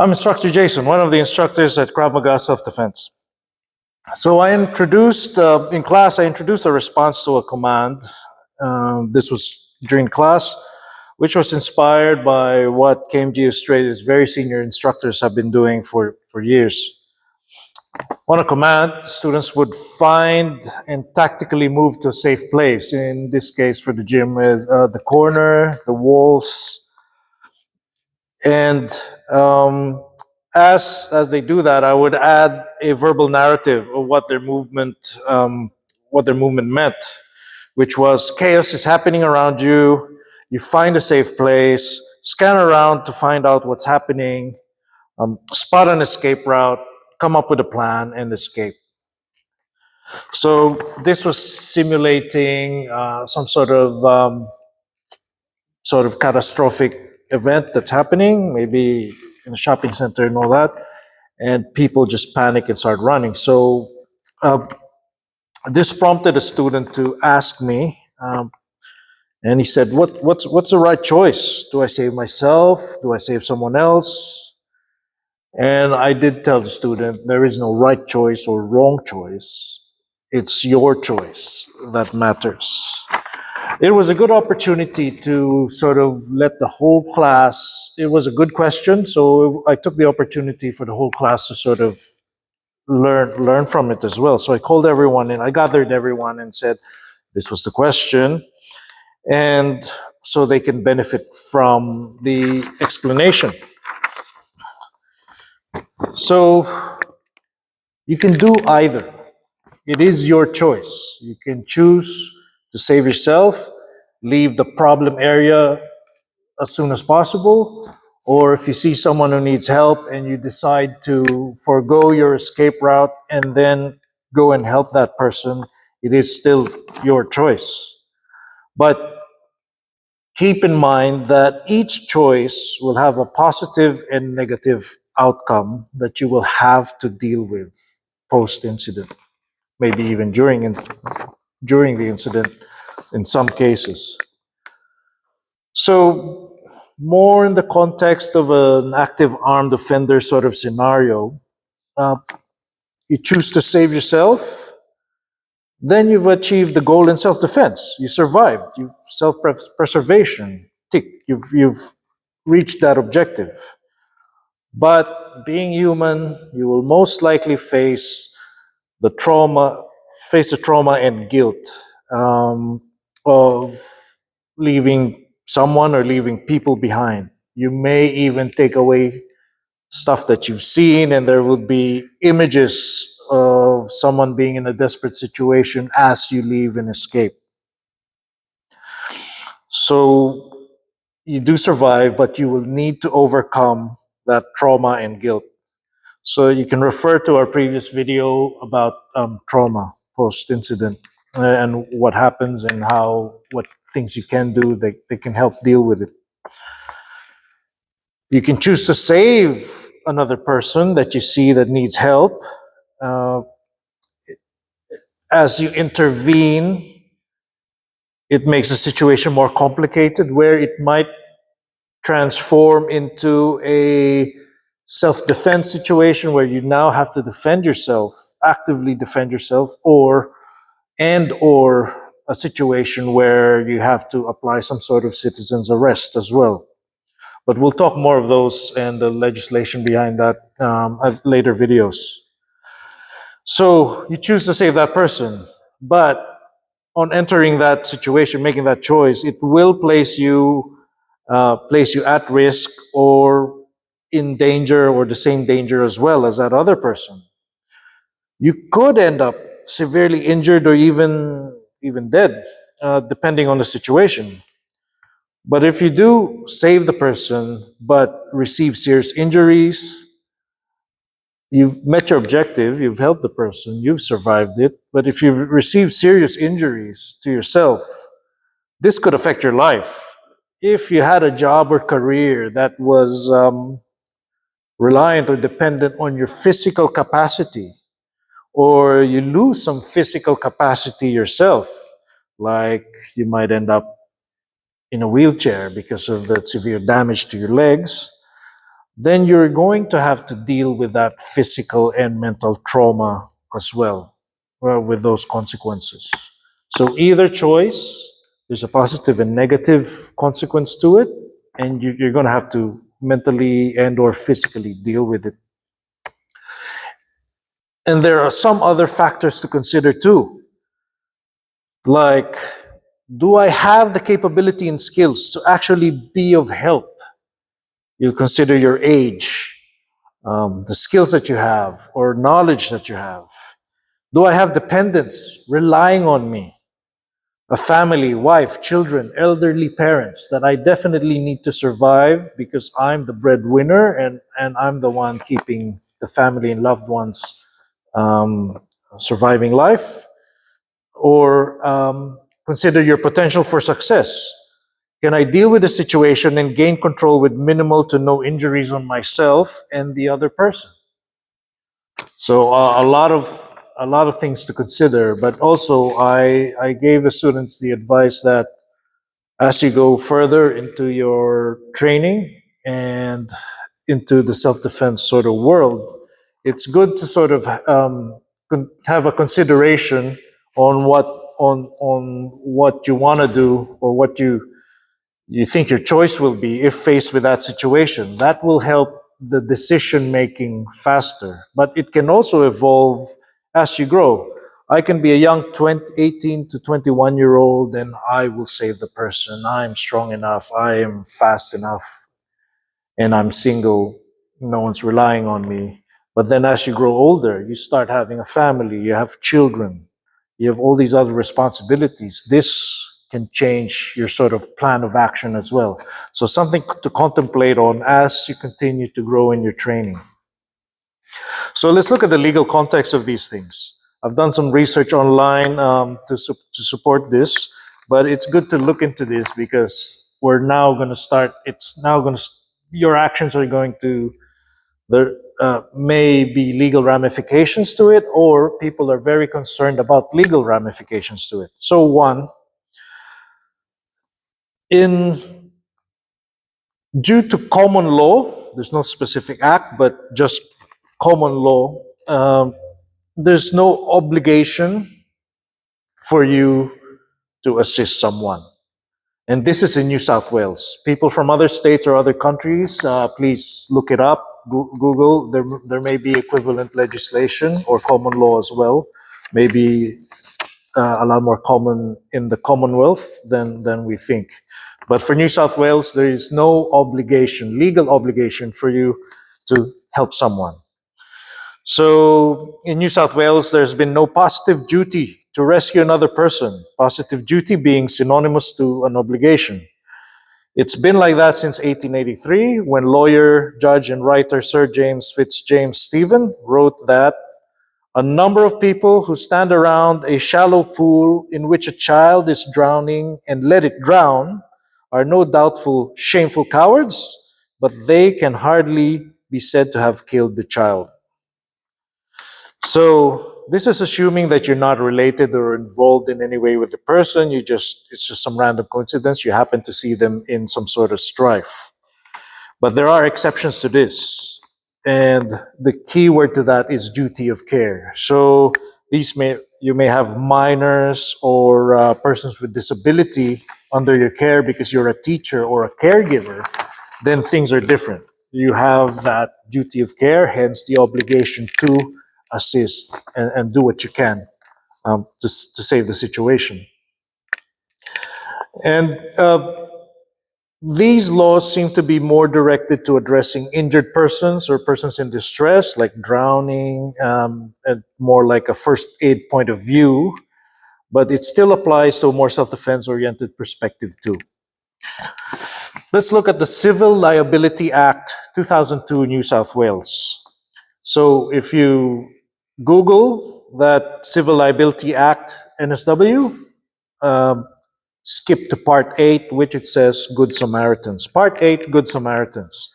I'm Instructor Jason, one of the instructors at Krav Maga Self-Defense. So in class, I introduced a response to a command. This was during class, which was inspired by what KMG Australia's very senior instructors have been doing for years. On a command, students would find and tactically move to a safe place. In this case, for the gym, is the corner, the walls, and as they do that, I would add a verbal narrative of what their movement meant, which was chaos is happening around you. You find a safe place, scan around to find out what's happening, spot an escape route, come up with a plan, and escape. So this was simulating some sort of catastrophic event that's happening, maybe in a shopping center and all that, and people just panic and start running. So this prompted a student to ask me, and he said, "What's the right choice? Do I save myself? Do I save someone else?" And I did tell the student there is no right choice or wrong choice. It's your choice that matters. It was a good opportunity to sort of let the whole class, it was a good question, so I took the opportunity for the whole class to sort of learn from it as well. So I called everyone and I gathered everyone and said, this was the question, and so they can benefit from the explanation. So you can do either. It is your choice. You can choose to save yourself, leave the problem area as soon as possible, or if you see someone who needs help and you decide to forego your escape route and then go and help that person, it is still your choice. But keep in mind that each choice will have a positive and negative outcome that you will have to deal with post-incident, maybe even during the incident in some cases. So more in the context of an active armed offender sort of scenario, you choose to save yourself, then you've achieved the goal in self-defense. You survived. You've self-preservation. Tick. You've reached that objective. But being human, you will most likely face the trauma, and guilt of leaving someone or leaving people behind. You may even take away stuff that you've seen, and there will be images of someone being in a desperate situation as you leave and escape. So you do survive, but you will need to overcome that trauma and guilt. So you can refer to our previous video about trauma post-incident and what happens and what things you can do that they can help deal with it. You can choose to save another person that you see that needs help. As you intervene, it makes the situation more complicated, where it might transform into a self-defense situation where you now have to defend yourself, actively defend yourself, or a situation where you have to apply some sort of citizen's arrest as well. But we'll talk more of those and the legislation behind that at later videos. So you choose to save that person, but on entering that situation, making that choice, it will place you at risk or in danger or the same danger as well as that other person. You could end up severely injured or even dead, depending on the situation. But if you do save the person but receive serious injuries, you've met your objective, you've helped the person, you've survived it. But if you've received serious injuries to yourself, this could affect your life. If you had a job or career that was reliant or dependent on your physical capacity, or you lose some physical capacity yourself, like you might end up in a wheelchair because of the severe damage to your legs, then you're going to have to deal with that physical and mental trauma as well, with those consequences. So either choice, there's a positive and negative consequence to it, and you're going to have to mentally and or physically deal with it. And there are some other factors to consider too, like, do I have the capability and skills to actually be of help? You consider your age, the skills that you have, or knowledge that you have. Do I have dependents relying on me? A family, wife, children, elderly parents that I definitely need to survive because I'm the breadwinner, and I'm the one keeping the family and loved ones um, surviving life? Or consider your potential for success. Can I deal with the situation and gain control with minimal to no injuries on myself and the other person? So a lot of things to consider, but also I gave the students the advice that as you go further into your training and into the self-defense sort of world, it's good to sort of have a consideration on what you want to do, or what you think your choice will be if faced with that situation. That will help the decision making faster. But it can also evolve as you grow. I can be a young 18 to 21-year old, and I will save the person. I'm strong enough, I am fast enough, and I'm single. No one's relying on me. But then as you grow older, you start having a family, you have children, you have all these other responsibilities. This can change your sort of plan of action as well. So something to contemplate on as you continue to grow in your training. So let's look at the legal context of these things. I've done some research online to support this, but it's good to look into this because we're now going to start. It's now going to, your actions are going to, there may be legal ramifications to it, or people are very concerned about legal ramifications to it. So one, in due to common law, there's no specific act, but just common law, there's no obligation for you to assist someone. And this is in New South Wales. People from other states or other countries, please look it up. Google. There may be equivalent legislation or common law as well. Maybe a lot more common in the Commonwealth than we think. But for New South Wales, there is no obligation, legal obligation, for you to help someone. So in New South Wales, there's been no positive duty to rescue another person, positive duty being synonymous to an obligation. It's been like that since 1883, when lawyer, judge, and writer Sir James Fitzjames Stephen wrote that a number of people who stand around a shallow pool in which a child is drowning and let it drown are no doubtful shameful cowards, but they can hardly be said to have killed the child. So this is assuming that you're not related or involved in any way with the person. It's just some random coincidence. You happen to see them in some sort of strife. But there are exceptions to this. And the key word to that is duty of care. So you may have minors or persons with disability under your care because you're a teacher or a caregiver. Then things are different. You have that duty of care, hence the obligation to assist and do what you can to save the situation. And these laws seem to be more directed to addressing injured persons or persons in distress, like drowning, and more like a first aid point of view, but it still applies to a more self-defense oriented perspective too. Let's look at the Civil Liability Act 2002, New South Wales. So if you Google that Civil Liability Act, NSW, skip to Part 8, which it says Good Samaritans. Part 8, Good Samaritans.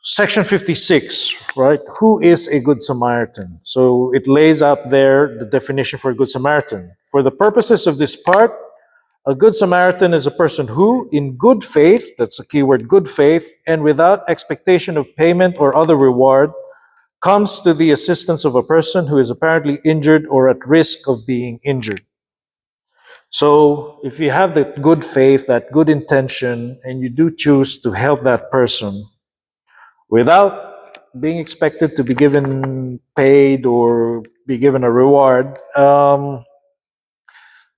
Section 56, right? Who is a Good Samaritan? So it lays out there the definition for a Good Samaritan. For the purposes of this part, A good Samaritan is a person who, in good faith, that's the key word, good faith, and without expectation of payment or other reward, comes to the assistance of a person who is apparently injured or at risk of being injured. So, if you have that good faith, that good intention, and you do choose to help that person without being expected to be given paid or be given a reward,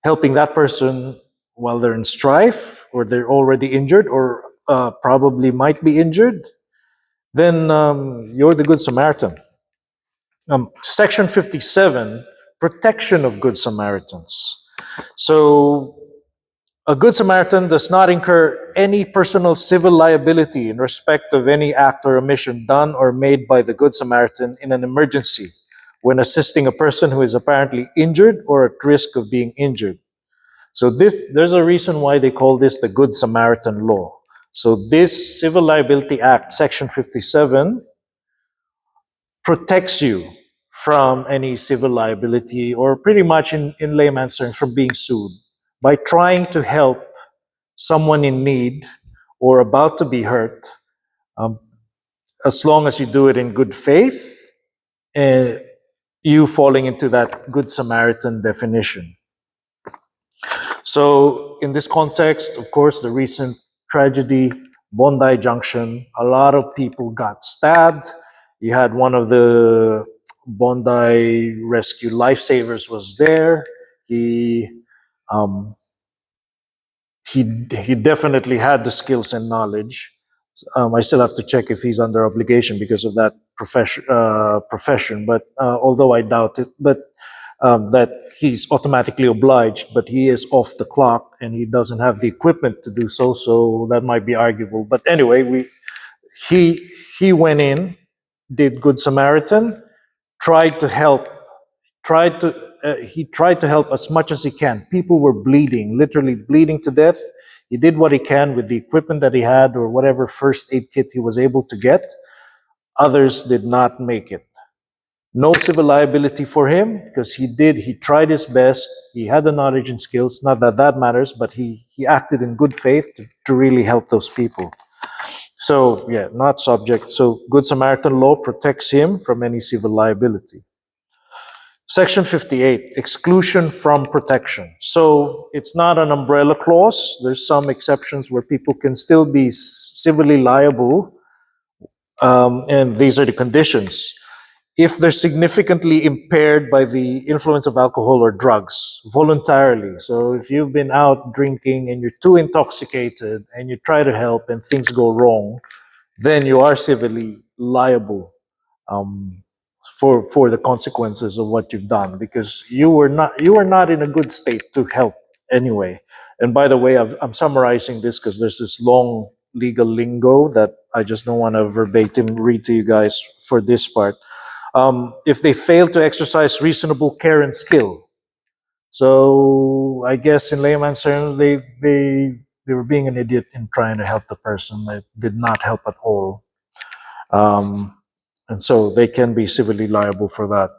helping that person while they're in strife or they're already injured or probably might be injured, then you're the Good Samaritan. Section 57, protection of Good Samaritans. So, a Good Samaritan does not incur any personal civil liability in respect of any act or omission done or made by the Good Samaritan in an emergency when assisting a person who is apparently injured or at risk of being injured. So there's a reason why they call this the Good Samaritan law. So this Civil Liability Act, Section 57, protects you from any civil liability or pretty much in layman's terms from being sued by trying to help someone in need or about to be hurt, um, as long as you do it in good faith, and you falling into that Good Samaritan definition. So, in this context, of course, the recent tragedy, Bondi Junction, a lot of people got stabbed. You had one of the Bondi rescue lifesavers was there. He um, he definitely had the skills and knowledge. I still have to check if he's under obligation because of that profession. But although I doubt it, but that he's automatically obliged, but he is off the clock and he doesn't have the equipment to do so. So that might be arguable. But anyway, he he went in, did Good Samaritan, tried to help, he tried to help as much as he can. People were bleeding, literally bleeding to death. He did what he can with the equipment that he had or whatever first aid kit he was able to get. Others did not make it. No civil liability for him because he tried his best. He had the knowledge and skills. Not that that matters, but he acted in good faith to really help those people. So, yeah, not subject. So, Good Samaritan law protects him from any civil liability. Section 58, exclusion from protection. So it's not an umbrella clause. There's some exceptions where people can still be civilly liable, and these are the conditions. If they're significantly impaired by the influence of alcohol or drugs voluntarily. So if you've been out drinking and you're too intoxicated and you try to help and things go wrong, then you are civilly liable um, for the consequences of what you've done because you were not in a good state to help anyway. And by the way, I'm summarizing this because there's this long legal lingo that I just don't want to verbatim read to you guys for this part. If they fail to exercise reasonable care and skill, so I guess in layman's terms, they were being an idiot in trying to help the person. They did not help at all. Um, and so they can be civilly liable for that.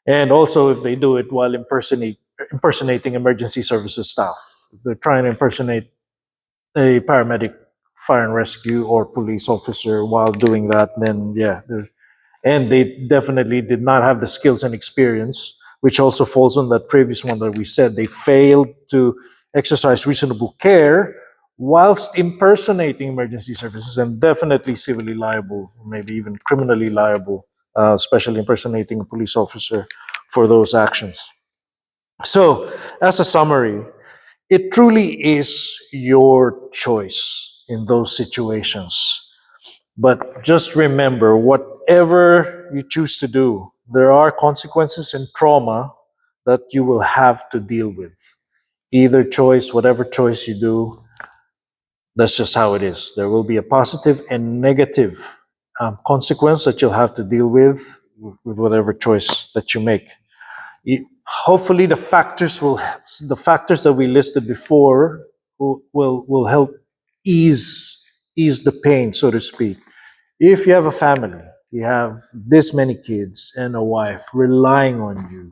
And also if they do it while impersonating emergency services staff. If they're trying to impersonate a paramedic, fire and rescue, or police officer while doing that, then yeah. And they definitely did not have the skills and experience, which also falls on that previous one that we said. They failed to exercise reasonable care whilst impersonating emergency services and definitely civilly liable, maybe even criminally liable, especially impersonating a police officer for those actions. So, as a summary, it truly is your choice in those situations. But just remember, whatever you choose to do, there are consequences and trauma that you will have to deal with. Either choice, whatever choice you do, that's just how it is. There will be a positive and negative consequence that you'll have to deal with whatever choice that you make. Hopefully, the factors that we listed before will help ease the pain, so to speak. If you have a family, you have this many kids and a wife relying on you,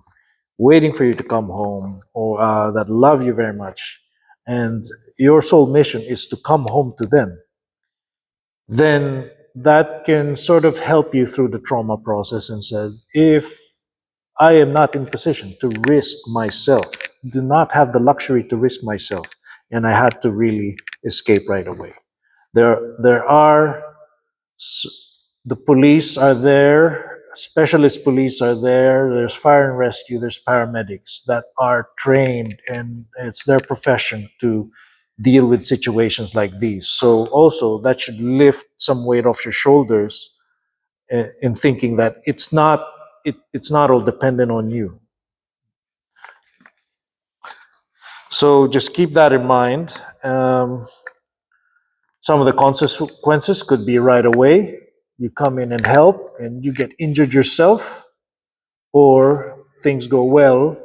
waiting for you to come home, or that love you very much, and your sole mission is to come home to them, then that can sort of help you through the trauma process and said, if I am not in position to risk myself, do not have the luxury to risk myself, and I had to really escape right away. There are the police are there, specialist police are there, there's fire and rescue, there's paramedics that are trained and it's their profession to deal with situations like these. So also that should lift some weight off your shoulders in thinking that it's not all dependent on you. So just keep that in mind. Some of the consequences could be right away. You come in and help and you get injured yourself, or things go well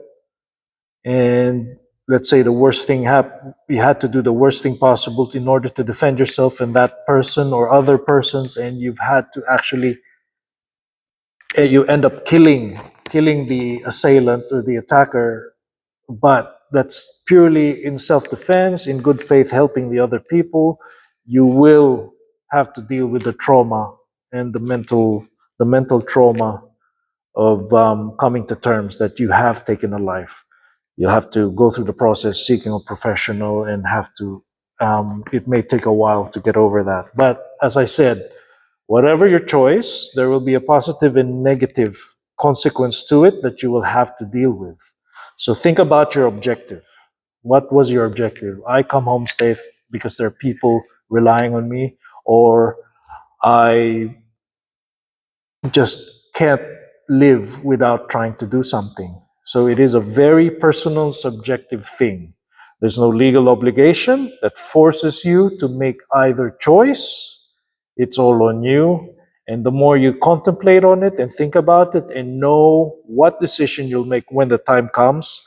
and let's say the worst thing happened, you had to do the worst thing possible in order to defend yourself and that person or other persons, and you've had to actually, you end up killing the assailant or the attacker, but that's purely in self-defense, in good faith, helping the other people. You will have to deal with the trauma and the mental trauma of coming to terms that you have taken a life. You have to go through the process seeking a professional and have to, it may take a while to get over that. But as I said, whatever your choice, there will be a positive and negative consequence to it that you will have to deal with. So think about your objective. What was your objective? I come home safe because there are people relying on me, or I just can't live without trying to do something. So it is a very personal, subjective thing. There's no legal obligation that forces you to make either choice. It's all on you. And the more you contemplate on it and think about it and know what decision you'll make when the time comes,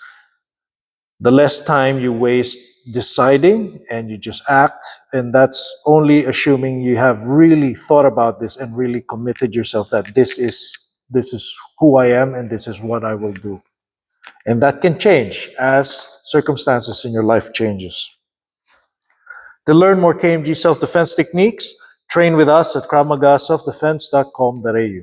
the less time you waste deciding and you just act. And that's only assuming you have really thought about this and really committed yourself that this is who I am and this is what I will do. And that can change as circumstances in your life changes. To learn more KMG self-defense techniques, train with us at kravmagaselfdefense.com.au.